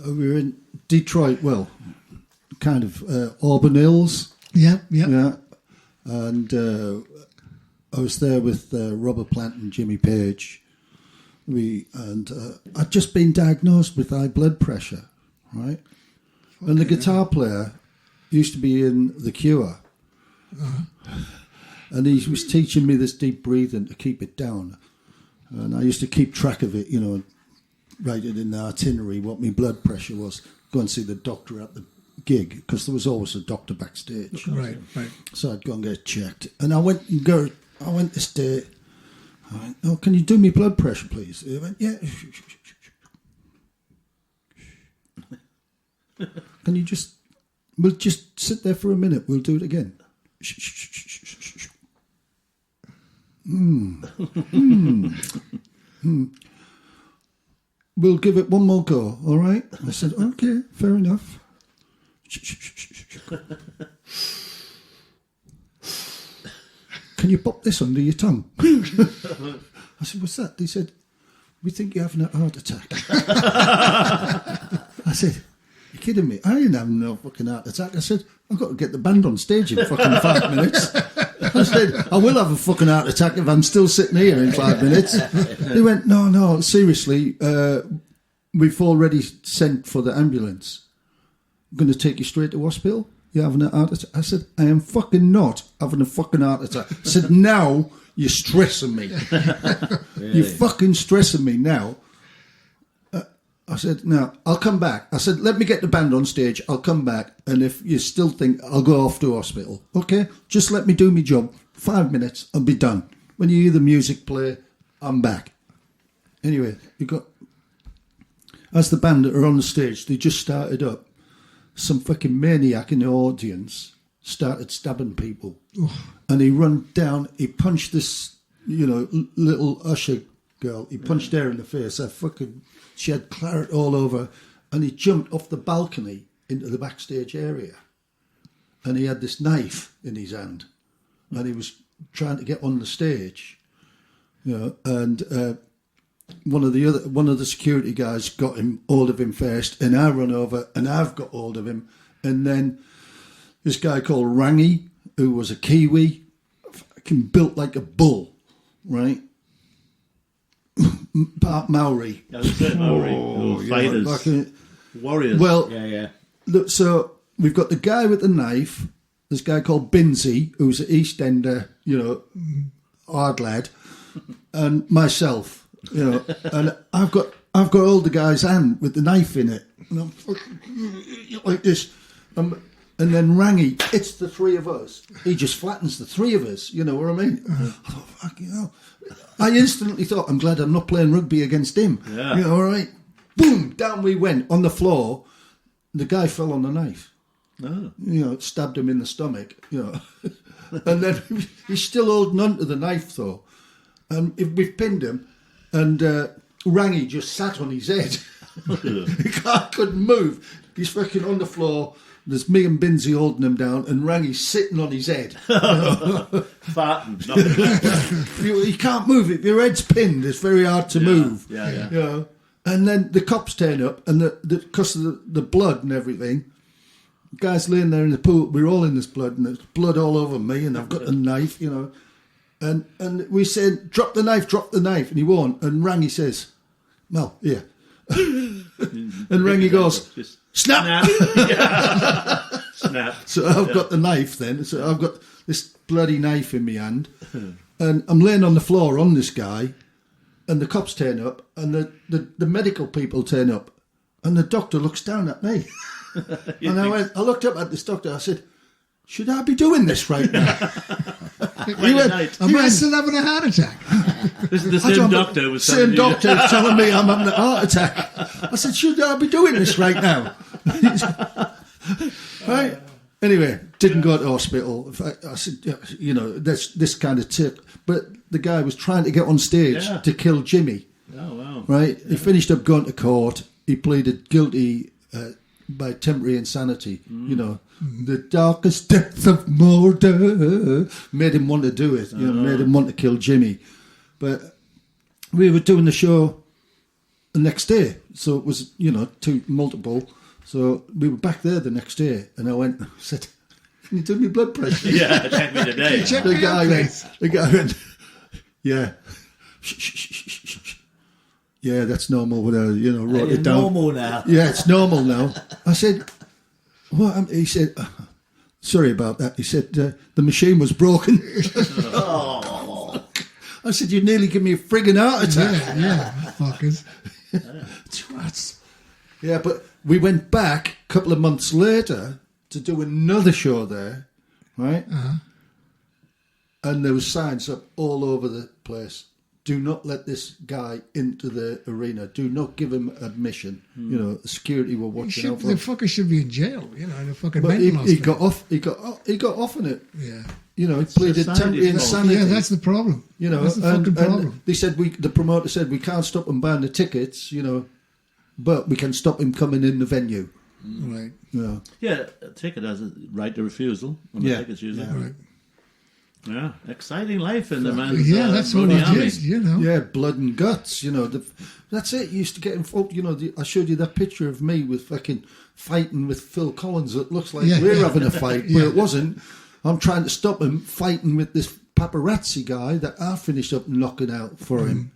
we were in Detroit, well, kind of Auburn Hills. Yeah. And I was there with Robert Plant and Jimmy Page. I'd just been diagnosed with high blood pressure, right? And the guitar player used to be in The Cure. And he was teaching me this deep breathing to keep it down. And I used to keep track of it, write it in the itinerary, what my blood pressure was. Go and see the doctor at the gig, because there was always a doctor backstage. Right. So I'd go and get checked. And I went this day, I went, "Oh, can you do me blood pressure, please?" He went, "Yeah." "Can you we'll just sit there for a minute, we'll do it again." "We'll give it one more go, all right?" I said, "Okay, fair enough." "Can you pop this under your tongue?" I said, "What's that?" They said, "We think you're having a heart attack." I said, "You're kidding me? I ain't having no fucking heart attack." I said, "I've got to get the band on stage in fucking 5 minutes." I said, "I will have a fucking heart attack if I'm still sitting here in 5 minutes." They went, No, seriously, we've already sent for the ambulance. I'm going to take you straight to hospital. You're having a heart attack. I said, "I am fucking not having a fucking heart attack." I said, "Now you're stressing me." Really? "You're fucking stressing me now." I said, "No, I'll come back." I said, "Let me get the band on stage. I'll come back. And if you still think, I'll go off to hospital. Okay? Just let me do my job. 5 minutes, I'll be done. When you hear the music play, I'm back." Anyway, as the band that are on the stage, they just started up. Some fucking maniac in the audience started stabbing people. And he run down, he punched this, little usher girl. He punched her in the face. She had claret all over. And he jumped off the balcony into the backstage area. And he had this knife in his hand. And he was trying to get on the stage. And one of the security guys got hold of him first, and I run over and I've got hold of him. And then this guy called Rangy, who was a Kiwi, fucking built like a bull, right? Part Maori. I was saying Maori. Fighters. Warriors. Well, yeah. Look, so we've got the guy with the knife, this guy called Binsey, who's an East Ender, hard lad, and myself. And I've got all the guy's hand with the knife in it, and I'm fucking like this, and then Rangy, it's the three of us. He just flattens the three of us. You know what I mean? I thought, fucking hell. I instantly thought, I'm glad I'm not playing rugby against him. Yeah. All right. Boom, down we went on the floor. The guy fell on the knife. Oh. Stabbed him in the stomach. And then he's still holding on to the knife though, and we've pinned him. And Rangy just sat on his head. I couldn't move. He's fucking on the floor. There's me and Binsey holding him down, and Rangy's sitting on his head. Farting. You can't move it. Your head's pinned. It's very hard to move. Yeah. And then the cops turn up, and because of the blood and everything, the guy's laying there in the pool. We're all in this blood, and there's blood all over me, and I've got a knife, And we said, drop the knife, and he won't. And Rangy says, "Well, yeah." And Rangy goes, "Snap!" Snap. So I've got the knife then. So I've got this bloody knife in my hand. And I'm laying on the floor on this guy. And the cops turn up. And the medical people turn up. And the doctor looks down at me. And I looked up at this doctor. I said, "Should I be doing this right now?" He went, "Am I still having a heart attack?" This is the same doctor was telling me I'm having a heart attack. I said, "Should I be doing this right now?" Right. Anyway, didn't go to hospital. In fact, I said, this kind of tip. But the guy was trying to get on stage to kill Jimmy. Oh, wow. Right? He finished up going to court. He pleaded guilty by temporary insanity, the darkest depths of murder made him want to do it, made him want to kill Jimmy. But we were doing the show the next day. So it was, multiple. So we were back there the next day, and I said, "Can you do me blood pressure?" Yeah, check me today. The guy went, "Yeah, yeah, that's normal." Whatever, wrote it down. Normal now. Yeah, it's normal now. I said, "What?" He said, "Sorry about that." He said, "The machine was broken." I said, "You nearly give me a friggin' heart attack." Yeah, fuckers. Twats. Yeah, but we went back a couple of months later to do another show there, right? Uh-huh. And there was signs up all over the place. Do not let this guy into the arena. Do not give him admission. The security were watching out for The him. fucker should be in jail, in a fucking But mental he hospital. got off. He got off on it. Yeah. He pleaded temporary insanity. Yeah, that's the problem. That's the fucking problem. And they said the promoter said we can't stop him buying the tickets, but we can stop him coming in the venue. Right. Yeah. Yeah, a ticket has a right to refusal on the tickets usually. Yeah. Right. Yeah, exciting life in the man's Yeah, that's what Brody it Army. is, Yeah, blood and guts, that's it. You used to get involved, I showed you that picture of me with fucking fighting with Phil Collins. It looks like we're having a fight, but it wasn't. I'm trying to stop him fighting with this paparazzi guy that I finished up knocking out for him,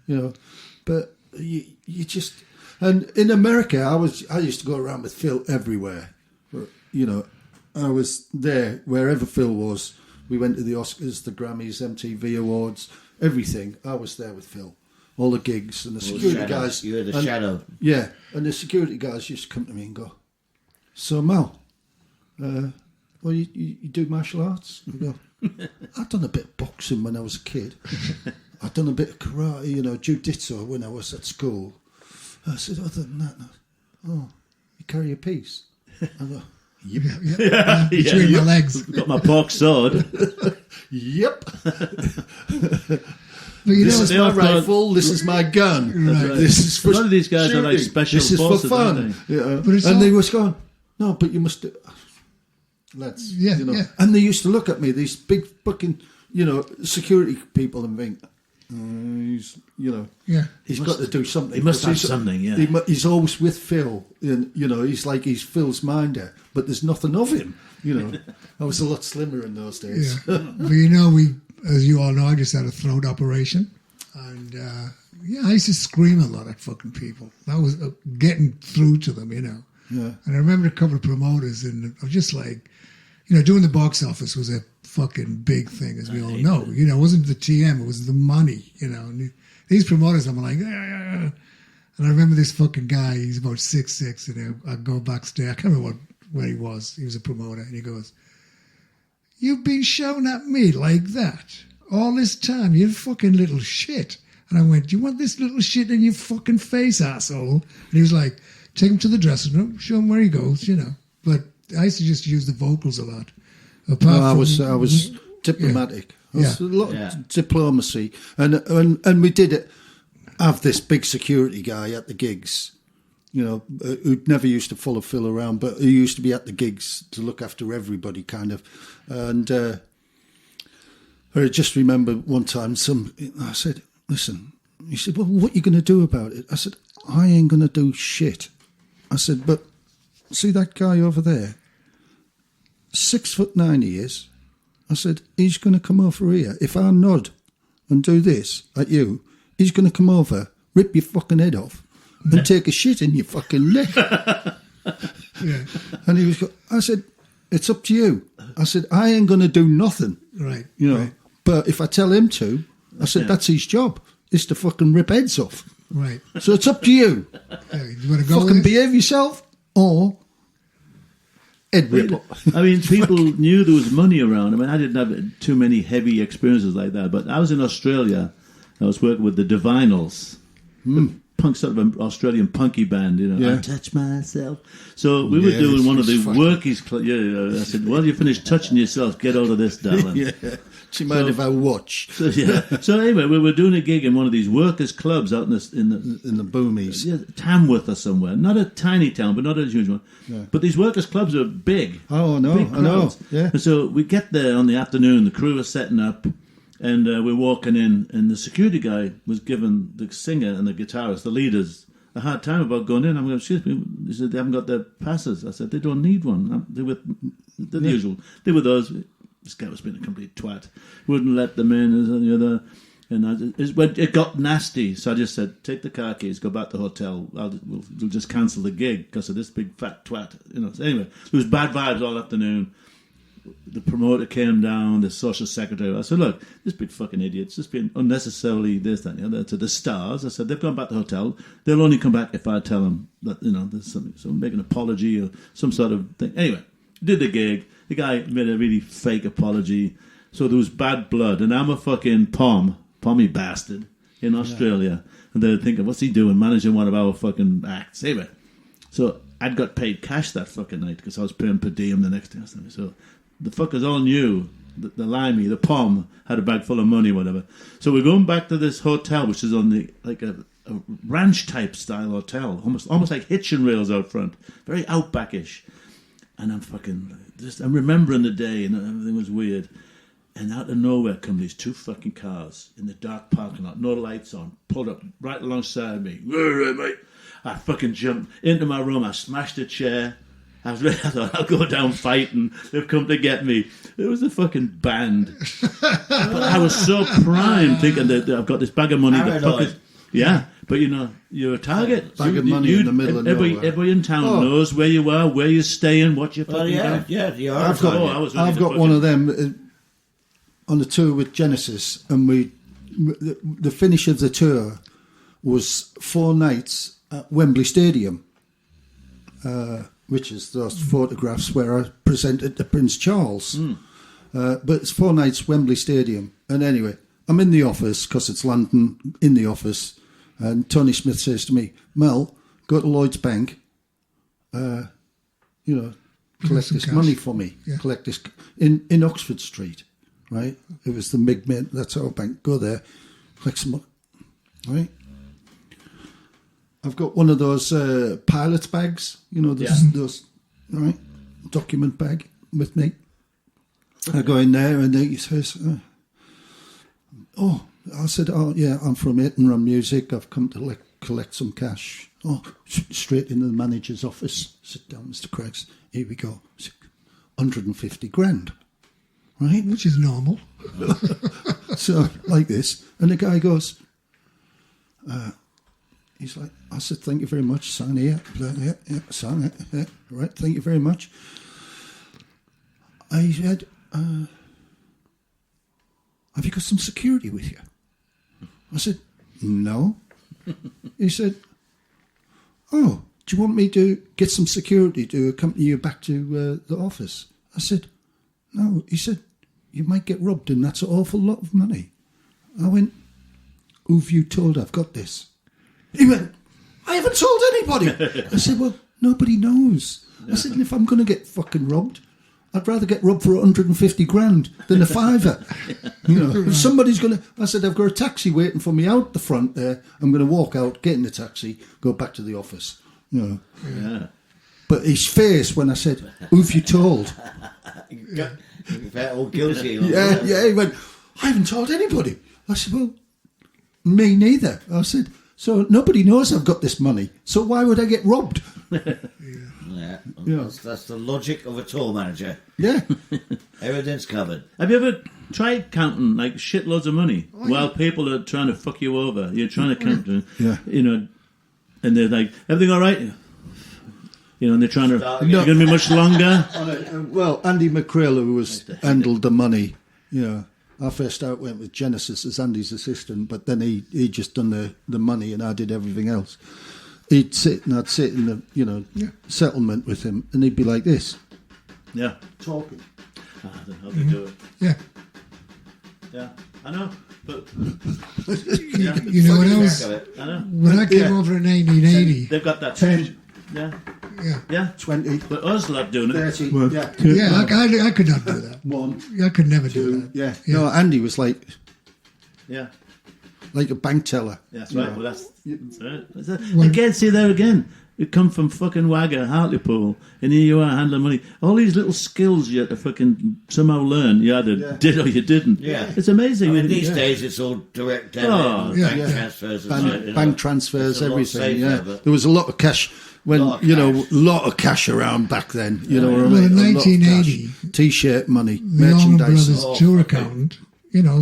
But you just... And in America, I used to go around with Phil everywhere. I was there wherever Phil was. We went to the Oscars, the Grammys, MTV Awards, everything. I was there with Phil. All the gigs and the security guys. You were the shadow. Yeah, and the security guys used to come to me and go, "So Mel, well, you do martial arts?" I go, "I've done a bit of boxing when I was a kid. I've done a bit of karate, jiu-jitsu when I was at school." I said, "Other than that, you carry a piece?" I go, "Yep." Between my legs. Got my pork sword. Yep. But This is my rifle. This is my gun. Right. This is for A lot of these guys are like shooting. special This is forces, for fun. aren't But it's And all- they was going, "No, but you must do." Let's, Yeah, yeah. And they used to look at me, these big fucking, security people, and think, he's, Yeah. he's got to do something. he must Because have something, yeah. He's always with Phil, and he's like he's Phil's minder, but there's nothing of him. I was a lot slimmer in those days. Yeah. But we, as you all know, I just had a throat operation. And, I used to scream a lot at fucking people. That was getting through to them, Yeah. And I remember a couple of promoters, and I was just like, doing the box office was a fucking big thing, as we all know. It wasn't the TM, it was the money, And these promoters, I'm like, "Ah." And I remember this fucking guy, he's about 6'6", and I go backstage, I can't remember where he was. He was a promoter, and he goes, "You've been shouting at me like that all this time, you fucking little shit." And I went, "Do you want this little shit in your fucking face, asshole?" And he was like, "Take him to the dressing room, show him where he goes, But I used to just use the vocals a lot. I was diplomatic. I was a lot of diplomacy, and we did have this big security guy at the gigs, who never used to follow Phil around, but who used to be at the gigs to look after everybody, kind of. And I just remember one time, I said, "Listen," he said, "Well, what are you going to do about it?" I said, "I ain't going to do shit." I said, "But see that guy over there? 6'9" he is. I said, "He's going to come over here. If I nod and do this at you, he's going to come over, rip your fucking head off, and take a shit in your fucking neck." Yeah. And I said, "It's up to you." I said, "I ain't going to do nothing." Right. Right. But if I tell him to, I said, that's his job, is to fucking rip heads off. Right. So it's up to you. You want to go Fucking with it? behave yourself, or head rip. I mean, people knew there was money around. I mean, I didn't have too many heavy experiences like that, but I was in Australia. I was working with the Divinals, sort of an Australian punky band, I touch myself. So we were doing one of the workies. I said, "Well, you finished touching yourself. Get out of this, darling." Yeah. Do you mind if I watch? So anyway, we were doing a gig in one of these workers' clubs out in In the boomies. Tamworth or somewhere. Not a tiny town, but not a huge one. Yeah. But these workers' clubs are big. Oh, I know. Big I know. crowds. Yeah. And so we get there on the afternoon. The crew are setting up, and we're walking in, and the security guy was giving the singer and the guitarist, the leaders, a hard time about going in. I'm going, excuse me. He said, they haven't got their passes. I said, they don't need one. They were the usual. They were those. This guy was being a complete twat. Wouldn't let them in as any other. And it got nasty. So I just said, take the car keys, go back to the hotel. We'll just cancel the gig because of this big fat twat. So anyway, there was bad vibes all afternoon. The promoter came down, the social secretary. I said, look, this big fucking idiot's just been unnecessarily this, that, and the other to the stars. I said, they've gone back to the hotel. They'll only come back if I tell them that, there's something. So make an apology or some sort of thing. Anyway, did the gig. The guy made a really fake apology. So there was bad blood. And I'm a fucking pommy bastard in Australia. And they're thinking, what's he doing, managing one of our fucking acts? Anyway, so I'd got paid cash that fucking night because I was paying per diem the next day. So the fuckers all knew the limey, the pom, had a bag full of money, whatever. So we're going back to this hotel, which is on the a ranch type style hotel, almost like hitching rails out front, very outbackish. And I'm remembering the day, and everything was weird. And out of nowhere come these two fucking cars in the dark parking lot, no lights on, pulled up right alongside me. Mate. I fucking jumped into my room. I smashed a chair. I thought, I'll go down fighting. They've come to get me. It was a fucking band. But I was so primed, thinking that I've got this bag of money. But you're a target. Bag of money in the middle of nowhere. Everybody in town knows where you are, where you're staying, what you're fucking doing. Yeah, you are. I've got one of them on the tour with Genesis, and the finish of the tour was 4 nights at Wembley Stadium. Which is those photographs where I presented to Prince Charles. But it's 4 nights, Wembley Stadium. And anyway, I'm in the office, because it's London, in the office, and Tony Smith says to me, Mel, go to Lloyd's Bank, collect this money for me. Yeah. Collect this in Oxford Street, right? It was the Mint, that's our bank. Go there, collect some money, right? I've got one of those pilot's bags, those, right, document bag with me. I go in there and he says, I said, I'm from Hit and Run Music. I've come to collect some cash. Straight into the manager's office. Sit down, Mr. Craigs. Here we go. 150 grand, right? Which is normal. So, like this. And the guy goes, he's like, I said, thank you very much. Sign here. Yeah, sign it. Yeah, right, thank you very much. I said, have you got some security with you? I said, no. He said, do you want me to get some security to accompany you back to the office? I said, no. He said, you might get robbed and that's an awful lot of money. I went, who've you told I've got this? He went, I haven't told anybody. I said, well, nobody knows. I said, and if I'm going to get fucking robbed, I'd rather get robbed for 150 grand than a fiver. If somebody's going to... I said, I've got a taxi waiting for me out the front there. I'm going to walk out, get in the taxi, go back to the office. Yeah. But his face when I said, who've you told? You felt all guilty. Yeah, he went, I haven't told anybody. I said, well, me neither. I said... So nobody knows I've got this money. So why would I get robbed? Yeah. That's the logic of a tour manager. Yeah. Everything's covered. Have you ever tried counting like shitloads of money while people are trying to fuck you over? You're trying to count, and they're like, everything all right? And they're trying to, you're going to be much longer? Well, Andy McCrail, who handled the money, I first out went with Genesis as Andy's assistant, but then he just done the money and I did everything else. I'd sit in the settlement with him, and he'd be like this. Yeah. Talking. I don't know how they do it. Yeah. Yeah, I know. But when I came over in 1980, they've got that 10. Yeah. 20. But us lot doing it. 30. well, I could not do that. 1. I could never do that. Yeah. No, Andy was like like a bank teller. That's right. Well, that's right. Again, see there again. You come from fucking Wagga, Hartlepool, and here you are handling money. All these little skills you had to fucking somehow learn. You either did or you didn't. Yeah. It's amazing. I mean, these days it's all direct debit, Oh, and bank transfers, and Bank, shit, you know. bank transfers, It's a lot everything. safer, Yeah, but- there was a lot of cash when Lot of a cash. lot of cash around back then. You know what I Well, mean? in A lot of 1980, cash. T-shirt money, the Allman merchandise. Brothers tour accountant,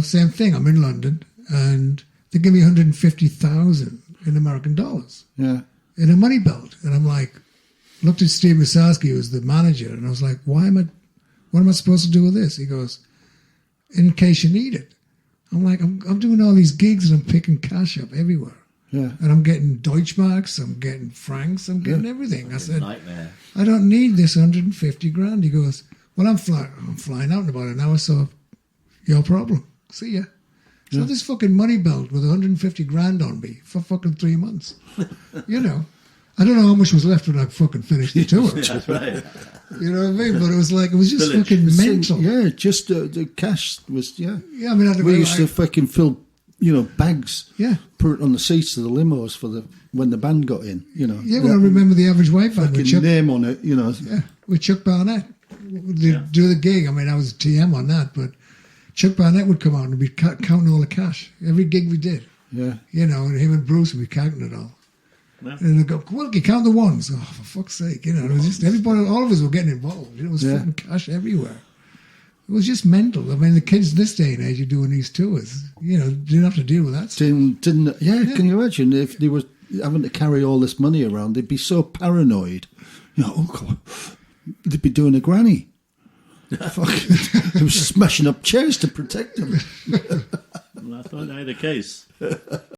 same thing. I'm in London, and they give me 150,000 in American dollars Yeah, in a money belt, and I'm like, looked at Steve Masarski, who was the manager, and I was like, what am I supposed to do with this? He goes, in case you need it. I'm like, I'm doing all these gigs and I'm picking cash up everywhere. yeah. And I'm getting Deutschmarks, I'm getting francs, I'm getting everything. I said, Nightmare. I don't need this 150 grand. He goes, well, I'm flying out in about an hour, so your problem. See ya. So this fucking money belt with 150 grand on me for fucking 3 months. I don't know how much was left when I fucking finished the tour. That's right. You know what I mean? But it was just Village. fucking mental. Yeah, just the cash was, yeah. Yeah, I mean, We used to fucking fill, bags. Yeah. Put it on the seats of the limos when the band got in, Yeah, well, I remember the Average White Band with Fucking Chuck, name on it, with Chuck Barnett. They'd do the gig. I mean, I was a TM on that, but Chuck Barnett would come out and be counting all the cash. Every gig we did. Yeah. And him and Bruce would be counting it all. Yeah. And they'd go, Wilkie, count the ones. Oh, for fuck's sake. It was just everybody, all of us were getting involved. It was fucking cash everywhere. It was just mental. I mean, the kids this day and age are doing these tours. Didn't have to deal with that stuff. Can you imagine if they were having to carry all this money around? They'd be so paranoid. Oh God, they'd be doing a granny. Fuck, they were smashing up chairs to protect them. Well, I thought I had a case.